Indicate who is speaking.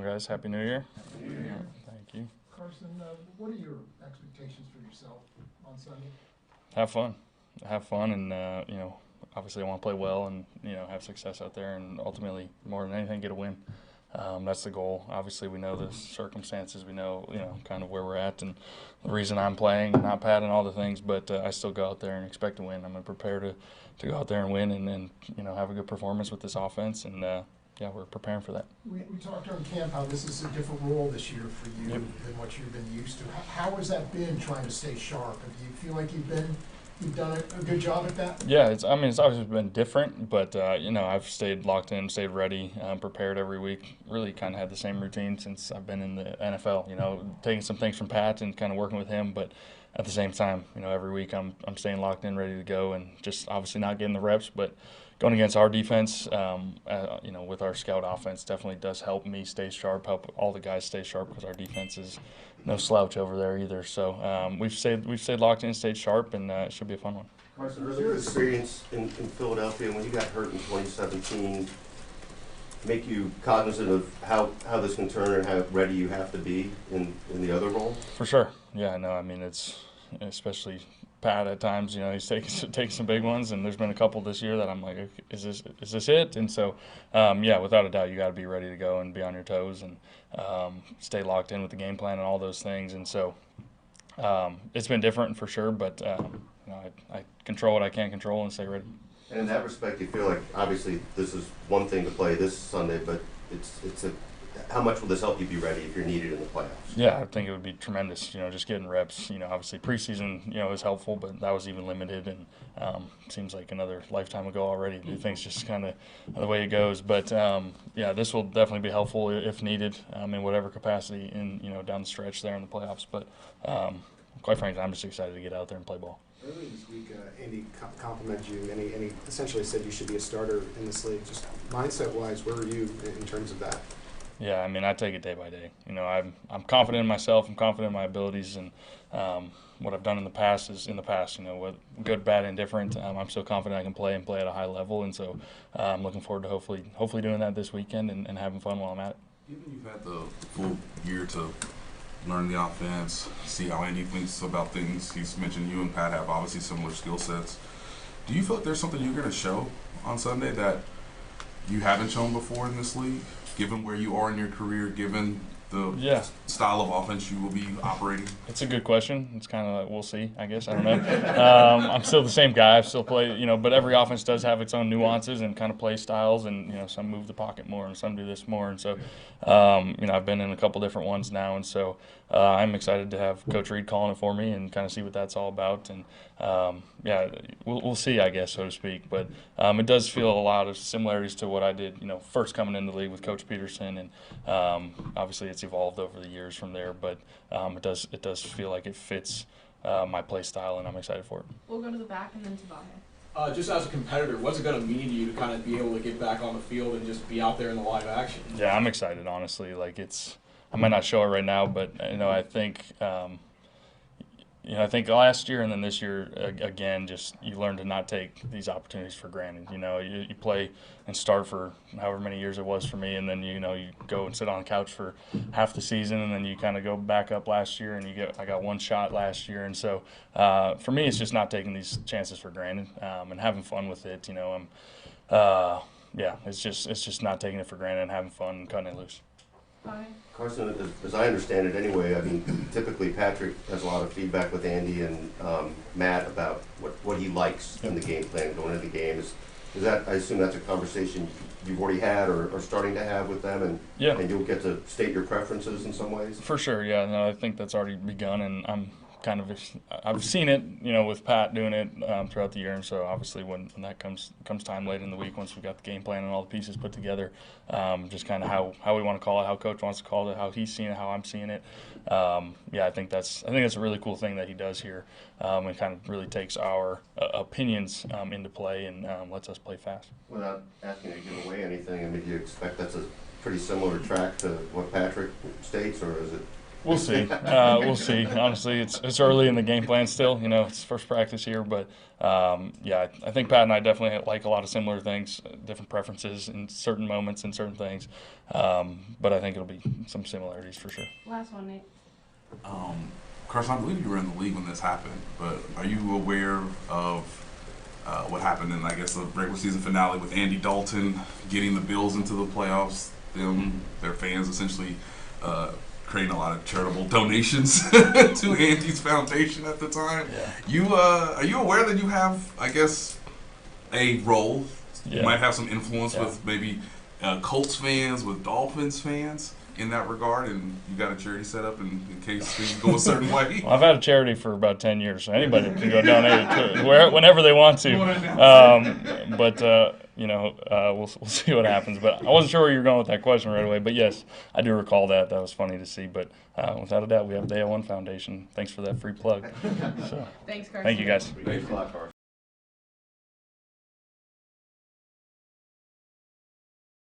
Speaker 1: Guys, Happy New Year.
Speaker 2: Happy New Year.
Speaker 1: Thank you.
Speaker 2: Carson, what are your expectations for yourself on Sunday?
Speaker 1: Have fun. Have fun, and obviously I want to play well and have success out there, and ultimately, more than anything, get a win. That's the goal. Obviously, we know the circumstances. We know kind of where we're at and the reason I'm playing, not Pat, and all the things. But I still go out there and expect to win. I'm going to prepare to go out there and win, and have a good performance with this offense. And we're preparing for that.
Speaker 2: We talked during camp how this is a different role this year for you than what you've been used to. How has that been trying to stay sharp? Do you feel like you've done a good job at that?
Speaker 1: Yeah, it's obviously been different, but I've stayed locked in, stayed ready, prepared every week. Really kind of had the same routine since I've been in the NFL. Taking some things from Pat and kind of working with him, but at the same time, every week I'm staying locked in, ready to go, and just obviously not getting the reps, but going against our defense, with our scout offense, definitely does help me stay sharp, help all the guys stay sharp, because our defense is no slouch over there either. So we've stayed locked in, stayed sharp, and it should be a fun one.
Speaker 3: Carson, does your experience in Philadelphia when you got hurt in 2017 make you cognizant of how this can turn and how ready you have to be in the other role?
Speaker 1: For sure. Yeah, no, it's especially Pat at times, he's taking some big ones, and there's been a couple this year that I'm like, is this it? And so, without a doubt, you got to be ready to go and be on your toes and stay locked in with the game plan and all those things. And so, it's been different for sure, but I control what I can control and stay ready.
Speaker 3: And in that respect, you feel like obviously this is one thing to play this Sunday, but how much will this help you be ready if you're needed in the playoffs?
Speaker 1: Yeah, I think it would be tremendous. Just getting reps. Obviously preseason, is helpful, but that was even limited, and seems like another lifetime ago already. Things just kind of the way it goes. But this will definitely be helpful if needed, in whatever capacity down the stretch there in the playoffs. But quite frankly, I'm just excited to get out there and play ball.
Speaker 4: Earlier this week, Andy complimented you, and he essentially said you should be a starter in this league. Just mindset-wise, where are you in terms of that?
Speaker 1: Yeah, I take it day by day. I'm confident in myself. I'm confident in my abilities, and what I've done in the past is in the past. What good, bad, and different. I'm so confident I can play at a high level, and so I'm looking forward to hopefully doing that this weekend and having fun while I'm at it.
Speaker 5: Given you've had the full year to learn the offense, see how Andy thinks about things. He's mentioned you and Pat have obviously similar skill sets. Do you feel like there's something you're going to show on Sunday that you haven't shown before in this league, given where you are in your career, given the style of offense you will be operating?
Speaker 1: It's a good question. It's kind of like, we'll see, I guess. I don't know. I'm still the same guy. I still play, but every offense does have its own nuances and kind of play styles, and, some move the pocket more and some do this more. And so, I've been in a couple different ones now, and so I'm excited to have Coach Reed calling it for me and kind of see what that's all about. And, we'll see, I guess, so to speak. But it does feel a lot of similarities to what I did, first coming into the league with Coach Peterson, and obviously it's evolved over the years from there, but it does feel like it fits my play style, and I'm excited for it.
Speaker 6: We'll go to the back and then to Vahe.
Speaker 7: Just as a competitor, what's it going to mean to you to kind of be able to get back on the field and just be out there in the live action?
Speaker 1: Yeah, I'm excited, honestly. I might not show it right now, but I think I think last year and then this year again, just you learn to not take these opportunities for granted. You play and start for however many years it was for me, and then you go and sit on the couch for half the season, and then you kind of go back up last year, and I got one shot last year, and so for me it's just not taking these chances for granted and having fun with it. It's just not taking it for granted and having fun and cutting it loose.
Speaker 3: Carson, as I understand it anyway, typically Patrick has a lot of feedback with Andy and Matt about what he likes in the game plan going into the game. Is that, I assume that's a conversation you've already had or are starting to have with them, and you'll get to state your preferences in some ways?
Speaker 1: For sure, yeah. No, I think that's already begun, and I've seen it, with Pat doing it throughout the year, and so obviously when that comes time late in the week, once we've got the game plan and all the pieces put together, just kind of how we want to call it, how Coach wants to call it, how he's seeing it, how I'm seeing it. I think that's a really cool thing that he does here, and kind of really takes our opinions into play and lets us play fast.
Speaker 3: Without asking you to give away anything, do you expect that's a pretty similar track to what Patrick states, or is it?
Speaker 1: We'll see. We'll see. Honestly, it's early in the game plan still. It's first practice here, but yeah, I think Pat and I definitely like a lot of similar things, different preferences in certain moments and certain things. But I think it'll be some similarities for sure.
Speaker 6: Last one, Nate.
Speaker 5: Carson, I believe you were in the league when this happened, but are you aware of what happened in, I guess, the regular season finale with Andy Dalton getting the Bills into the playoffs? Their fans essentially creating a lot of charitable donations to Andy's foundation at the time. Yeah. Are you aware that you have, I guess, a role? Yeah. You might have some influence with maybe Colts fans, with Dolphins fans in that regard, and you got a charity set up in case things go a certain way?
Speaker 1: Well, I've had a charity for about 10 years, so anybody can go donate it whenever they want to. We'll see what happens. But I wasn't sure where you were going with that question right away. But yes, I do recall that. That was funny to see. But without a doubt, we have Day 01 Foundation. Thanks for that free plug. So,
Speaker 6: Thanks, Carson.
Speaker 1: thank you, guys.
Speaker 3: Thanks a lot, Carson.